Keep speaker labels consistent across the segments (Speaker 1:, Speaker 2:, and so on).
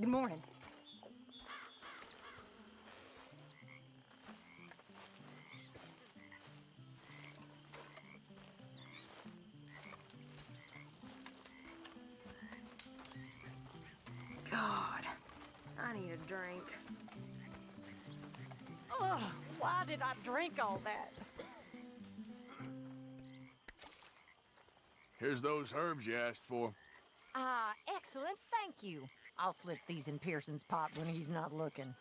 Speaker 1: Good morning. God, I need a drink. Ugh, why did I drink all that?
Speaker 2: Here's those herbs you asked for.
Speaker 1: Ah, excellent, thank you. I'll slip these in Pearson's pot when he's not looking.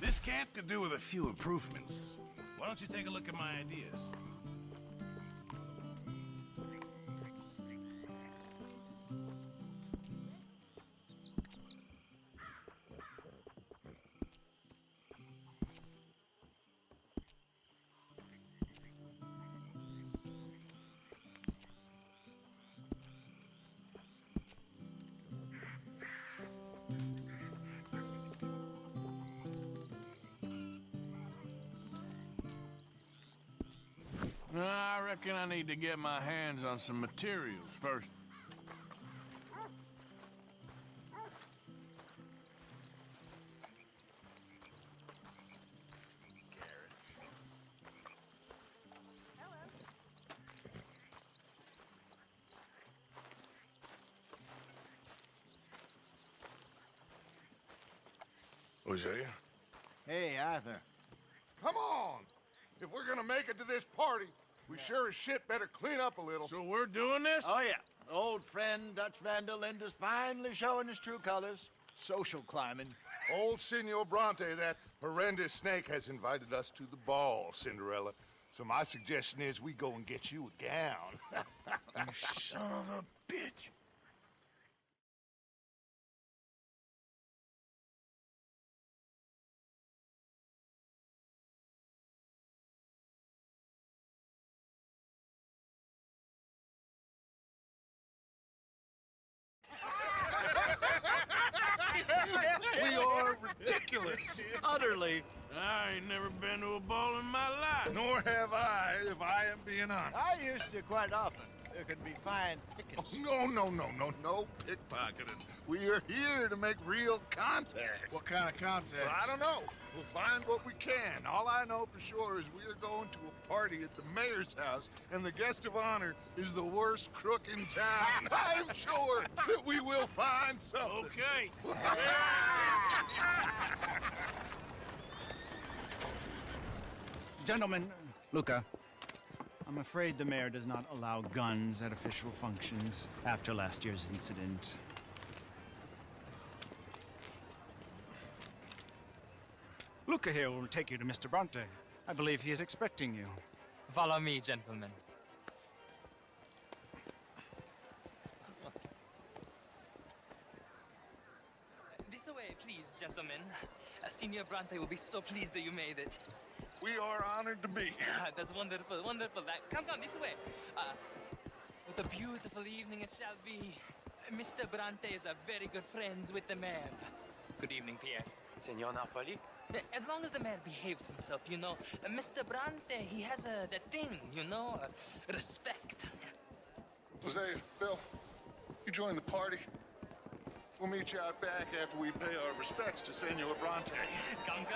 Speaker 3: This camp could do with a few improvements. Why don't you take a look at my ideas?
Speaker 2: I reckon I need to get my hands on some materials first.
Speaker 3: Hosea?
Speaker 4: Hey, Arthur.
Speaker 5: Come on! If we're gonna make it to this party, we sure as shit better clean up a little.
Speaker 2: So we're doing this?
Speaker 4: Oh, yeah. Old friend Dutch Van der Linde's finally showing his true colors. Social climbing.
Speaker 5: Old Senor Bronte, that horrendous snake, has invited us to the ball, Cinderella. So my suggestion is we go and get you a gown.
Speaker 2: You son of a bitch.
Speaker 5: We are ridiculous.
Speaker 4: Utterly.
Speaker 2: I ain't never been to a ball in my life.
Speaker 5: Nor have I, if I am being honest.
Speaker 4: I used to quite often. There can be fine pickings.
Speaker 5: No pickpocketing. We are here to make real contact.
Speaker 2: What kind of contact?
Speaker 5: Well, I don't know. We'll find what we can. All I know for sure is we are going to a party at the mayor's house, and the guest of honor is the worst crook in town. I'm sure that we will find something.
Speaker 2: Okay.
Speaker 6: Gentlemen, Luca, I'm afraid the mayor does not allow guns at official functions after last year's incident. Luca here will take you to Mr. Bronte. I believe he is expecting you.
Speaker 7: Follow me, gentlemen. This way, please, gentlemen. Senior Bronte will be so pleased that you made it.
Speaker 5: We are honored to be here.
Speaker 7: That's wonderful, wonderful. Come, this way. What a beautiful evening it shall be. Mr. Bronte is a very good friends with the mayor. Good evening, Pierre.
Speaker 8: Senor Napoli?
Speaker 7: As long as the mayor behaves himself, you know. Mr. Bronte, he has that thing, you know, respect.
Speaker 5: Hosea, Bill, you join the party. We'll meet you out back after we pay our respects to Senor Bronte.
Speaker 7: Come.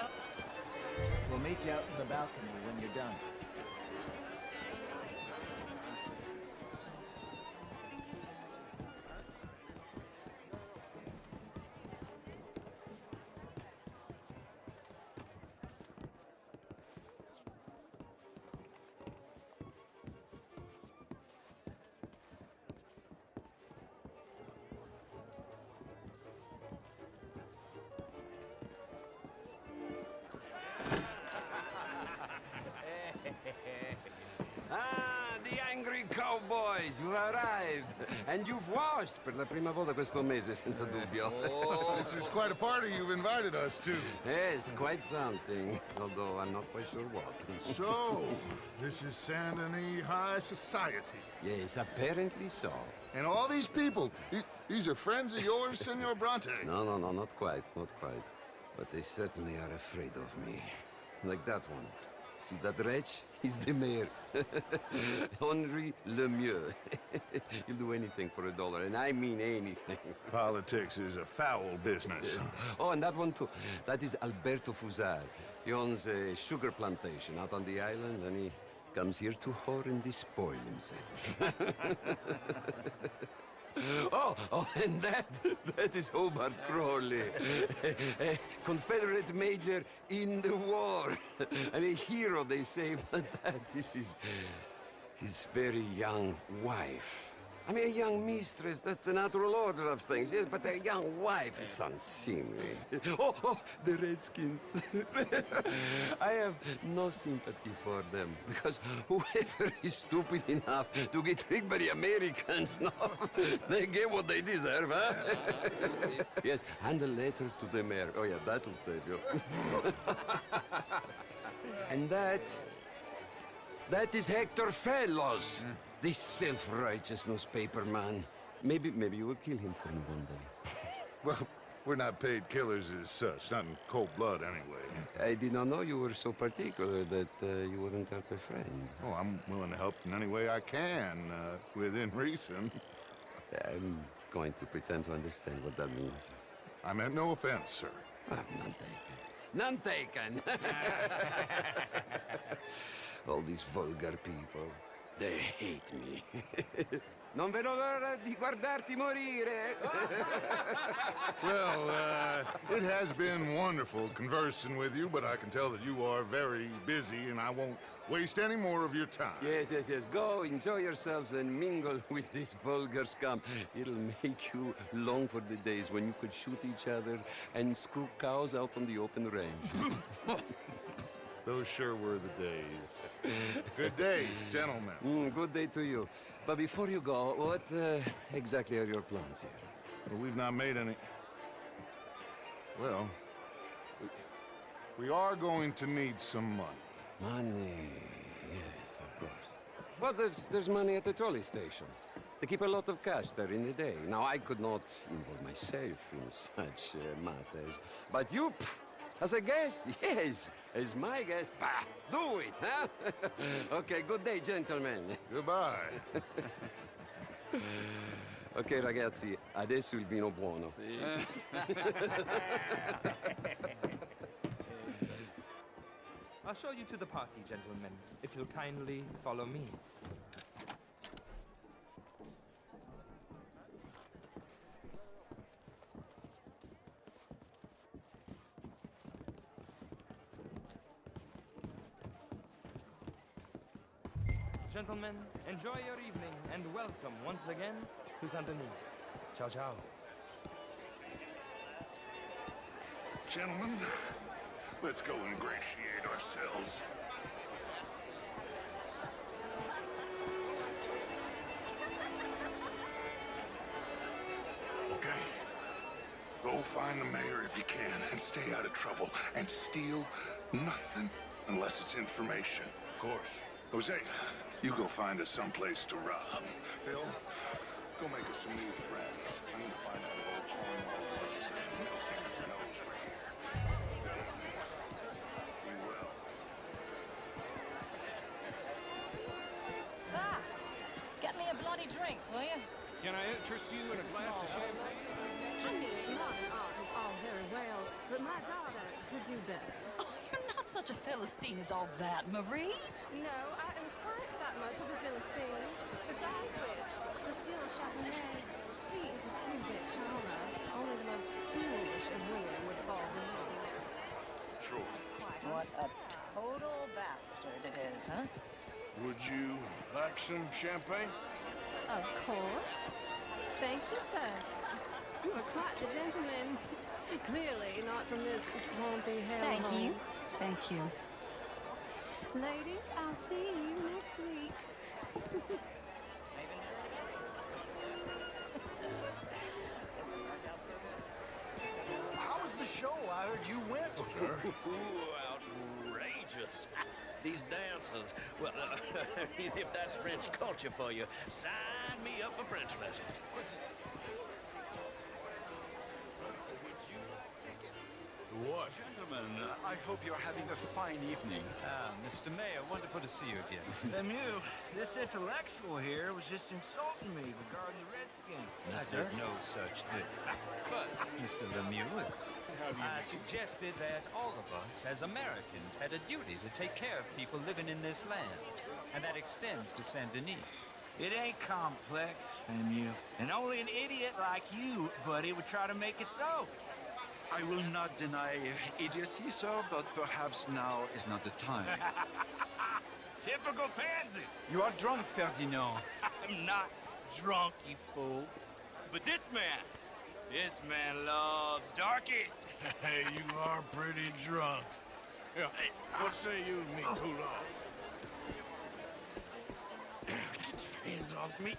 Speaker 4: We'll meet you out in the balcony when you're done.
Speaker 8: Ah, the angry cowboys, you arrived. And you've washed per la prima volta questo mese, senza dubbio.
Speaker 5: This is quite a party you've invited us to.
Speaker 8: Yes, quite something. Although I'm not quite sure what.
Speaker 5: So, this is Saint Denis High Society.
Speaker 8: Yes, apparently so.
Speaker 5: And all these people, these are friends of yours, Senor Bronte?
Speaker 8: No, not quite, not quite. But they certainly are afraid of me. like that one. See that wretch? He's the mayor. Henri Lemieux. He'll do anything for $1, and I mean anything.
Speaker 3: Politics is a foul business.
Speaker 8: Oh, and that one too. That is Alberto Fusar. He owns a sugar plantation out on the island, and he comes here to whore and despoil himself. Oh, and that is Hobart Crawley, a Confederate major in the war. I mean, a hero, they say, but that is his very young wife. I mean, a young mistress, that's the natural order of things, yes, but a young wife, it's unseemly. Oh, the Redskins. I have no sympathy for them, because whoever is stupid enough to get tricked by the Americans, no, they get what they deserve, huh? Yes, and a letter to the mayor. Oh, yeah, that'll save you. And that is Hector Fellows. This self-righteous newspaper man. Maybe you will kill him for me one day.
Speaker 3: Well, we're not paid killers as such, not in cold blood anyway.
Speaker 8: I did not know you were so particular that you wouldn't help a friend.
Speaker 3: Oh, I'm willing to help in any way I can, within reason.
Speaker 8: I'm going to pretend to understand what that means.
Speaker 3: I meant no offense, sir.
Speaker 8: Ah, none taken. None taken! All these vulgar people. They hate me. Non vedo l'ora di guardarti morire.
Speaker 3: Well, it has been wonderful conversing with you, but I can tell that you are very busy, and I won't waste any more of your time.
Speaker 8: Yes. Go, enjoy yourselves, and mingle with this vulgar scum. It'll make you long for the days when you could shoot each other and screw cows out on the open range.
Speaker 3: Those sure were the days. Good day, gentlemen.
Speaker 8: Good day to you. But before you go, what exactly are your plans here?
Speaker 3: Well, we've not made any... Well, we are going to need some money.
Speaker 8: Money, yes, of course. Well, there's money at the trolley station. They keep a lot of cash there in the day. Now, I could not involve myself in such matters. But you, as a guest, yes, as my guest, bah, do it, huh? Okay, good day, gentlemen.
Speaker 3: Goodbye.
Speaker 8: Ok, ragazzi, adesso il vino buono.
Speaker 7: I'll show you to the party, gentlemen, if you'll kindly follow me. Gentlemen, enjoy your evening and welcome once again to Saint Denis. Ciao, ciao.
Speaker 3: Gentlemen, let's go ingratiate ourselves. Okay. Go find the mayor if you can and stay out of trouble. And steal nothing unless it's information. Of course. Jose, you go find us someplace to rob. Bill, go make us some new friends. I need to find out if old Cornwall was his name. Knows we're here. Be well.
Speaker 1: Ah! Get me a bloody drink, will you?
Speaker 6: Can I interest you in a glass of champagne?
Speaker 9: I mean, modern art is all very well, but my daughter could do better.
Speaker 10: Oh, you're not such a Philistine as all that, Marie.
Speaker 9: No, I am quite that much of a Philistine. Besides which, Monsieur Chaponnet, he is a two-bit charmer. Only the most foolish of women would fall for him.
Speaker 3: Sure.
Speaker 1: What a total bastard it is, huh?
Speaker 2: Would you like some champagne?
Speaker 9: Of course. Thank you, sir. You are quite the gentleman. Clearly not from this swampy hellhole.
Speaker 10: Thank you. Thank you.
Speaker 9: Ladies, I'll see you next week.
Speaker 4: How was the show? I heard you went.
Speaker 2: Sir?
Speaker 11: Outrageous. These dancers. Well, if that's French culture for you, sign me up for French lessons.
Speaker 2: What?
Speaker 11: Gentlemen, I
Speaker 12: I hope you're having a fine evening.
Speaker 6: Ah, Mr. Mayor, wonderful to see you again.
Speaker 2: Lemieux, this intellectual here was just insulting me regarding the Redskins.
Speaker 6: I did no such thing. But, Mr. Lemieux, I suggested that all of us, as Americans, had a duty to take care of people living in this land. And that extends to Saint Denis.
Speaker 2: It ain't complex, Lemieux. And only an idiot like you, buddy, would try to make it so.
Speaker 12: I will not deny idiocy, sir, but perhaps now is not the time.
Speaker 2: Typical pansy.
Speaker 12: You are drunk, Ferdinand.
Speaker 2: I'm not drunk, you fool. But this man loves darkies. Hey, you are pretty drunk. Yeah, hey, what say you and me cool off? Get your hands off me.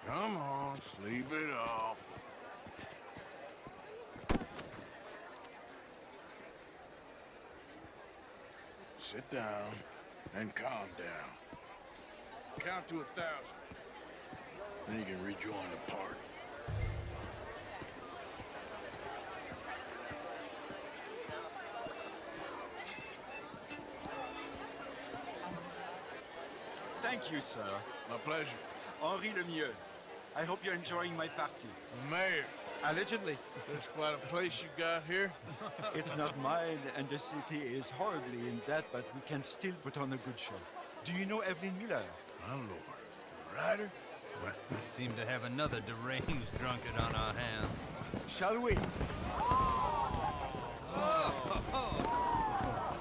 Speaker 2: Come on, sleep it off. Sit down and calm down. Count to 1,000. Then you can rejoin the party.
Speaker 12: Thank you, sir.
Speaker 2: My pleasure.
Speaker 12: Henri Lemieux. I hope you're enjoying my party.
Speaker 2: Mayor,
Speaker 12: Allegedly.
Speaker 2: that's quite a place you got here.
Speaker 12: It's not mine, and the city is horribly in debt, but we can still put on a good show. Do you know Evelyn Miller?
Speaker 2: My lord. Ryder?
Speaker 6: We seem to have another deranged drunkard on our hands.
Speaker 12: Shall we?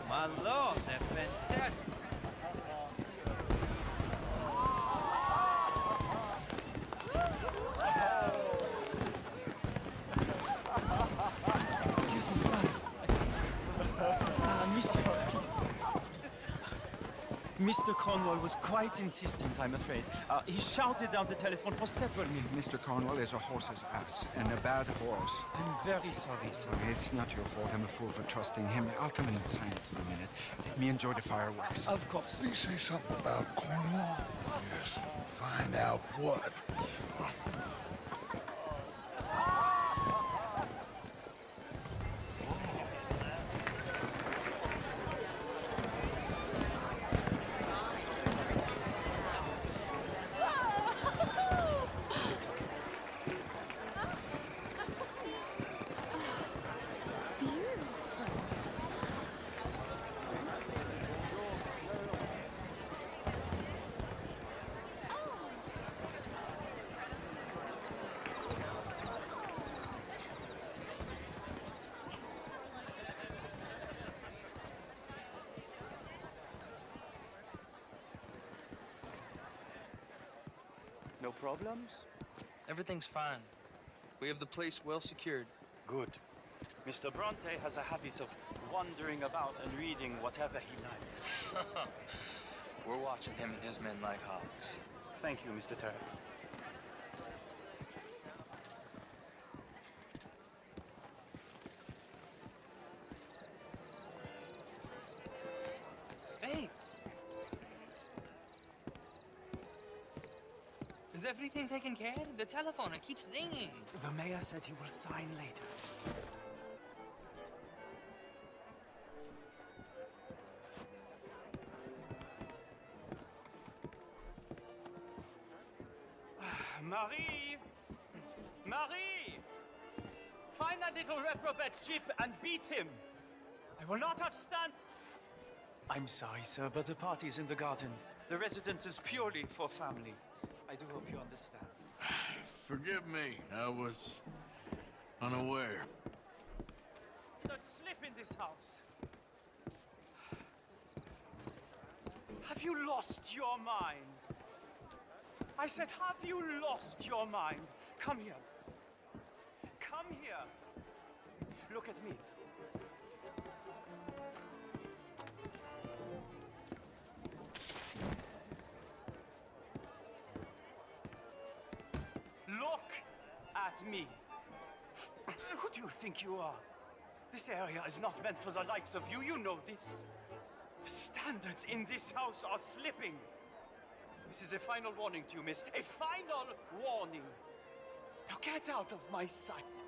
Speaker 7: My lord, they're fantastic.
Speaker 13: Mr. Cornwall was quite insistent, I'm afraid. He shouted down the telephone for several minutes.
Speaker 12: Mr. Cornwall is a horse's ass, and a bad horse.
Speaker 13: I'm very sorry, sir.
Speaker 12: It's not your fault. I'm a fool for trusting him. I'll come in and sign it in a minute. Let me enjoy the fireworks.
Speaker 13: Of course.
Speaker 3: Did he say something about Cornwall? Yes. Find out what. Sure.
Speaker 7: No problems? Everything's fine. We have the place well secured.
Speaker 13: Good. Mr. Bronte has a habit of wandering about and reading whatever he likes.
Speaker 7: We're watching him and his men like hawks.
Speaker 13: Thank you, Mr. Turner.
Speaker 7: Hey! Is everything taken care of? The telephone, it keeps ringing.
Speaker 13: The mayor said he will sign later.
Speaker 7: Marie! Marie! Find that little reprobate Chip and beat him! I will not have stand...
Speaker 13: I'm sorry, sir, but the party's in the garden. The residence is purely for family. I do hope you understand.
Speaker 2: Forgive me. I was unaware.
Speaker 13: Don't slip in this house. Have you lost your mind? I said, have you lost your mind? Come here. Come here. Look at me. Look at me. Who do you think you are? This area is not meant for the likes of you. You know this. The standards in this house are slipping. This is a final warning to you, miss. A final warning. Now get out of my sight.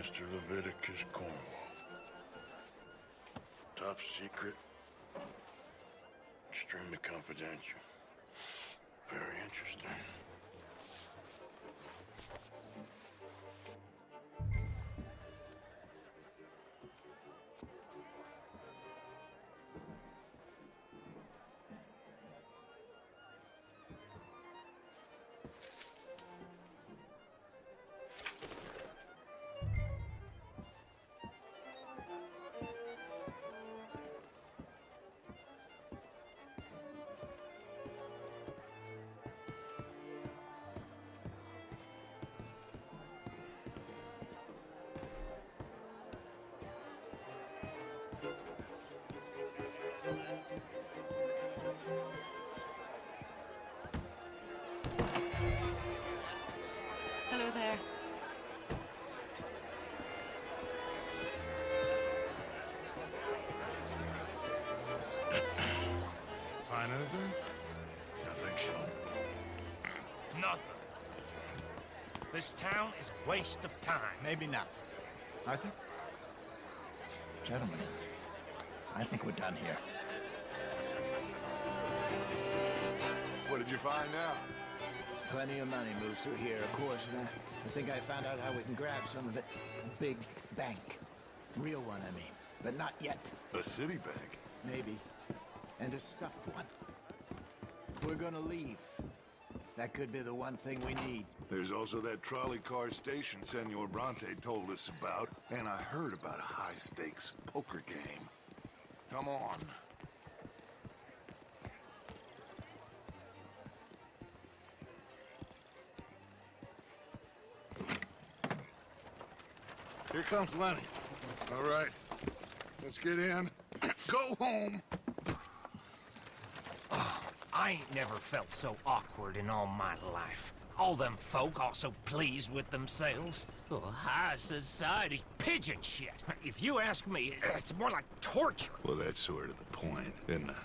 Speaker 5: Mr. Leviticus Cornwall. Top secret. Extremely confidential. Very interesting.
Speaker 10: Hello there.
Speaker 5: Find anything? I think so.
Speaker 2: Nothing. This town is a waste of time.
Speaker 4: Maybe not. Arthur? Gentlemen, I think we're done here.
Speaker 5: What did you find out?
Speaker 4: There's plenty of money moves through here, of course, and I think I found out how we can grab some of it. A big bank. Real one, I mean. But not yet.
Speaker 5: A city bank?
Speaker 4: Maybe. And a stuffed one. If we're gonna leave, that could be the one thing we need.
Speaker 5: There's also that trolley car station Senor Bronte told us about, and I heard about a high-stakes poker game. Come on. Here comes Lenny. All right, let's get in. Go home.
Speaker 14: I ain't never felt so awkward in all my life. All them folk all so pleased with themselves. Oh, high society's pigeon shit. If you ask me, it's more like torture.
Speaker 5: Well, that's sort of the point, isn't it?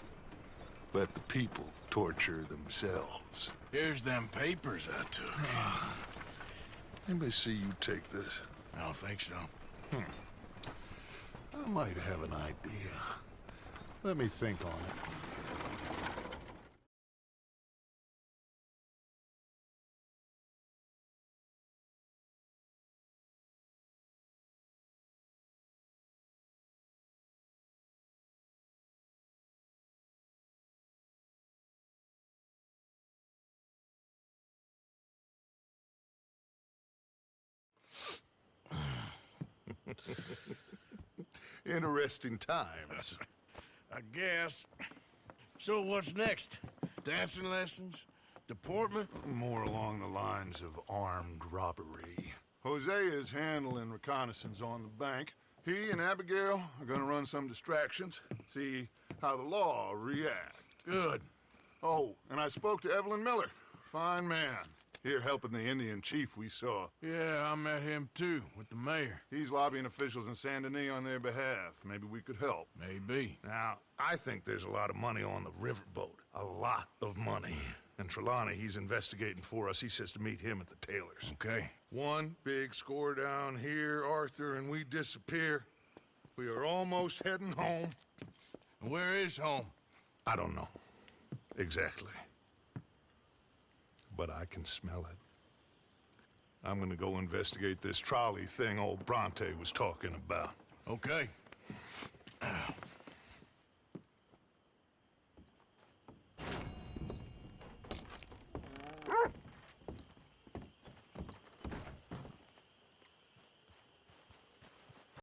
Speaker 5: Let the people torture themselves.
Speaker 2: Here's them papers I took.
Speaker 5: Anybody see you take this?
Speaker 2: I don't think so.
Speaker 5: I might have an idea. Let me think on it. Interesting times.
Speaker 2: I guess. So what's next? Dancing lessons? Deportment?
Speaker 5: More along the lines of armed robbery. Hosea is handling reconnaissance on the bank. He and Abigail are gonna run some distractions, see how the law reacts.
Speaker 2: Good.
Speaker 5: Oh, and I spoke to Evelyn Miller. Fine man. Here helping the Indian chief we saw.
Speaker 2: Yeah, I met him too, with the mayor.
Speaker 5: He's lobbying officials in Saint Denis on their behalf. Maybe we could help.
Speaker 2: Maybe.
Speaker 5: Now, I think there's a lot of money on the riverboat. A lot of money. And Trelawney, he's investigating for us. He says to meet him at the Taylor's.
Speaker 2: Okay.
Speaker 5: One big score down here, Arthur, and we disappear. We are almost heading home.
Speaker 2: Where is home?
Speaker 5: I don't know. Exactly. But I can smell it. I'm gonna go investigate this trolley thing old Bronte was talking about.
Speaker 2: Okay.